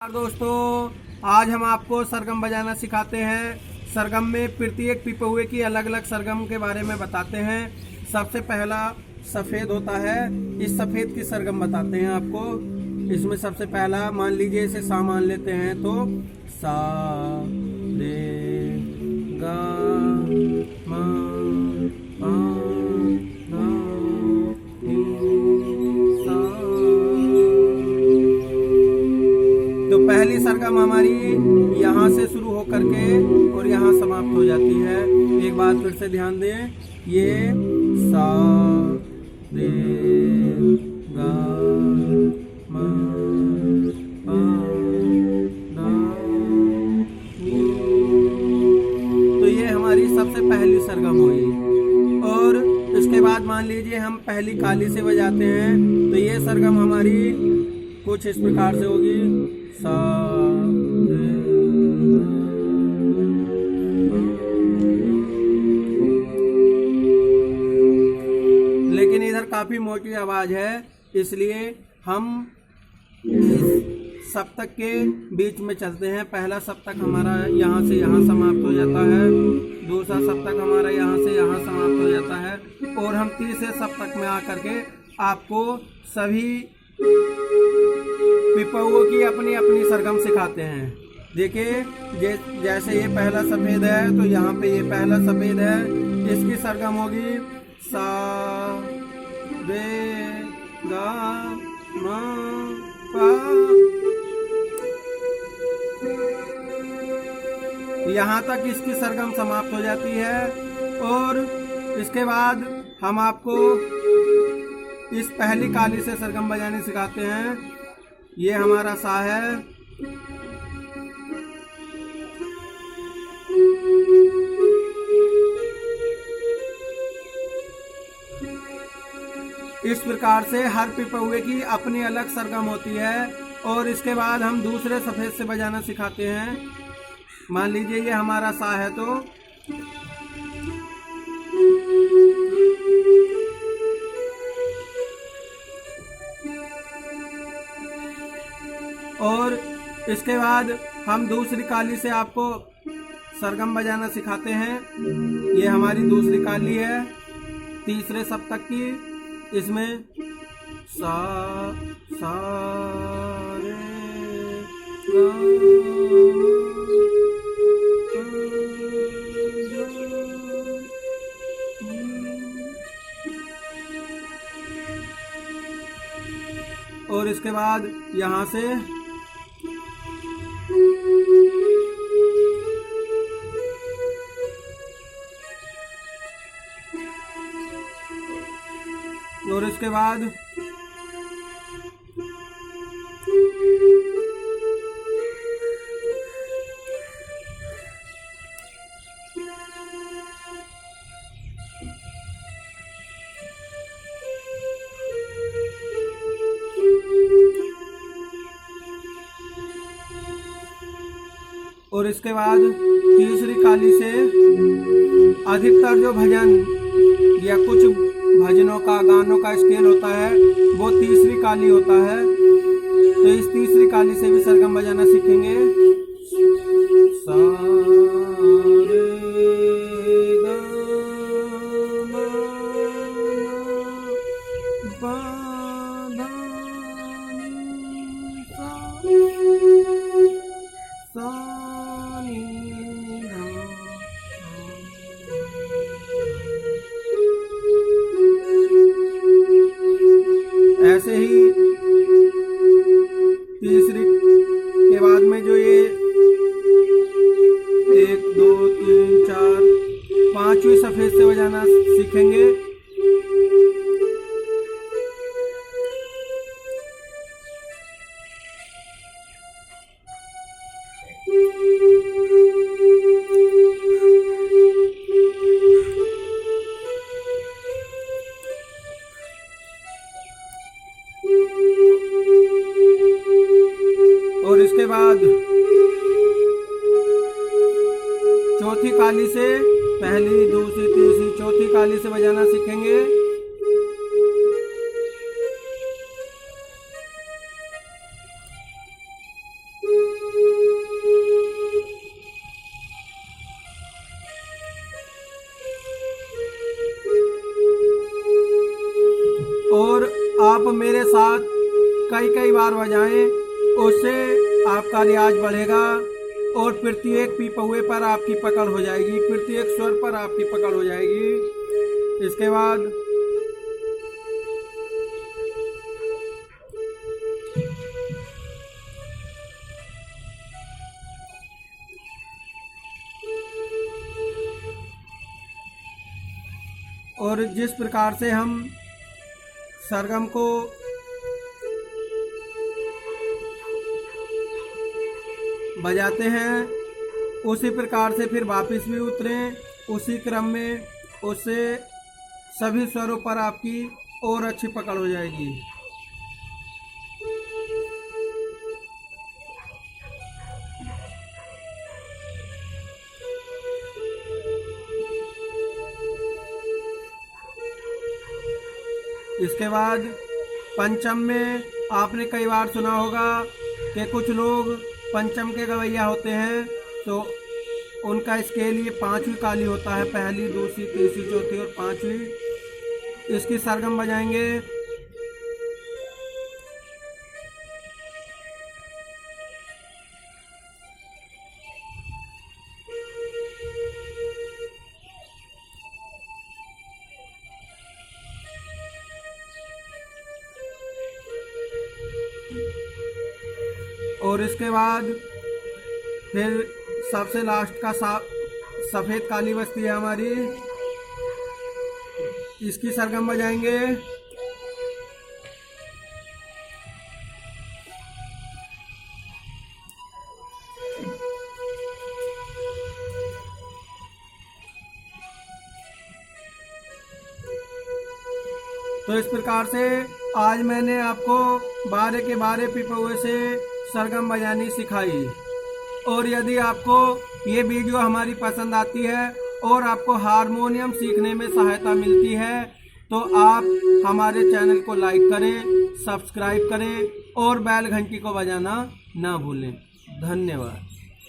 दोस्तों, आज हम आपको सरगम बजाना सिखाते हैं। सरगम में प्रत्येक पिपहुए की अलग अलग सरगम के बारे में बताते हैं। सबसे पहला सफ़ेद होता है। इस सफ़ेद की सरगम बताते हैं आपको। इसमें सबसे पहला मान लीजिए इसे सा मान लेते हैं तो सा रे गा मा पा धा नी सा। तो पहली सरगम हमारी यहाँ से शुरू हो करके और यहाँ समाप्त हो जाती है। एक बार फिर से ध्यान दें, ये सा रे गा मा पा धा नी। तो ये हमारी सबसे पहली सरगम हुई। और इसके बाद मान लीजिए हम पहली काली से बजाते हैं तो ये सरगम हमारी कुछ इस प्रकार से होगी। सा रे लेकिन इधर काफी मोटी आवाज है, इसलिए हम इस सप्तक के बीच में चलते हैं। पहला सप्तक हमारा यहाँ से यहाँ समाप्त हो जाता है, दूसरा सप्तक हमारा यहाँ से यहाँ समाप्त हो जाता है और हम तीसरे सप्तक में आकर के आपको सभी पिपहुओं की अपनी अपनी सरगम सिखाते हैं। देखिए, जैसे ये पहला सफ़ेद है तो यहाँ पे ये पहला सफ़ेद है, इसकी सरगम होगी सा रे गा मा पा। यहाँ तक इसकी सरगम समाप्त हो जाती है। और इसके बाद हम आपको इस पहली काली से सरगम बजाने सिखाते हैं। ये हमारा सा है। इस प्रकार से हर पिपहुए की अपनी अलग सरगम होती है। और इसके बाद हम दूसरे सफ़ेद से बजाना सिखाते हैं। मान लीजिए ये हमारा सा है तो और इसके बाद हम दूसरी काली से आपको सरगम बजाना सिखाते हैं। ये हमारी दूसरी काली है तीसरे सप्तक की। इसमें सा सा रे गा और इसके बाद यहाँ से और इसके बाद तीसरी काली से अधिकतर जो भजन या कुछ भजनों का गानों का स्केल होता है वो तीसरी काली होता है। तो इस तीसरी काली से भी सरगम बजाना सीखेंगे। सा रे गा मा पा धा नी सा सा नी धा। ऐसे ही तीसरी के बाद में जो ये 1 2 3 4 5वीं सफ़ेद से बजाना सीखेंगे। और इसके बाद चौथी काली से पहली दूसरी तीसरी चौथी काली से बजाना सीखेंगे। साथ कई कई बार बजाएं, उससे आपका रियाज बढ़ेगा और प्रत्येक पीपौए पर आपकी पकड़ हो जाएगी, प्रत्येक स्वर पर आपकी पकड़ हो जाएगी। इसके बाद और जिस प्रकार से हम सरगम को बजाते हैं उसी प्रकार से फिर वापस भी उतरें, उसी क्रम में, उससे सभी स्वरों पर आपकी और अच्छी पकड़ हो जाएगी। इसके बाद पंचम में आपने कई बार सुना होगा कि कुछ लोग पंचम के गवैया होते हैं तो उनका स्केल ये 5वीं काली होता है, पहली, दूसरी, तीसरी, चौथी और 5वीं। इसकी सरगम बजाएंगे। और इसके बाद फिर सबसे लास्ट का सफ़ेद काली बस्ती है हमारी, इसकी सरगम बजाएंगे। तो इस प्रकार से आज मैंने आपको 12 के 12 पीपौए से सरगम बजानी सिखाई। और यदि आपको ये वीडियो हमारी पसंद आती है और आपको हारमोनियम सीखने में सहायता मिलती है तो आप हमारे चैनल को लाइक करें, सब्सक्राइब करें और बेल घंटी को बजाना ना भूलें। धन्यवाद।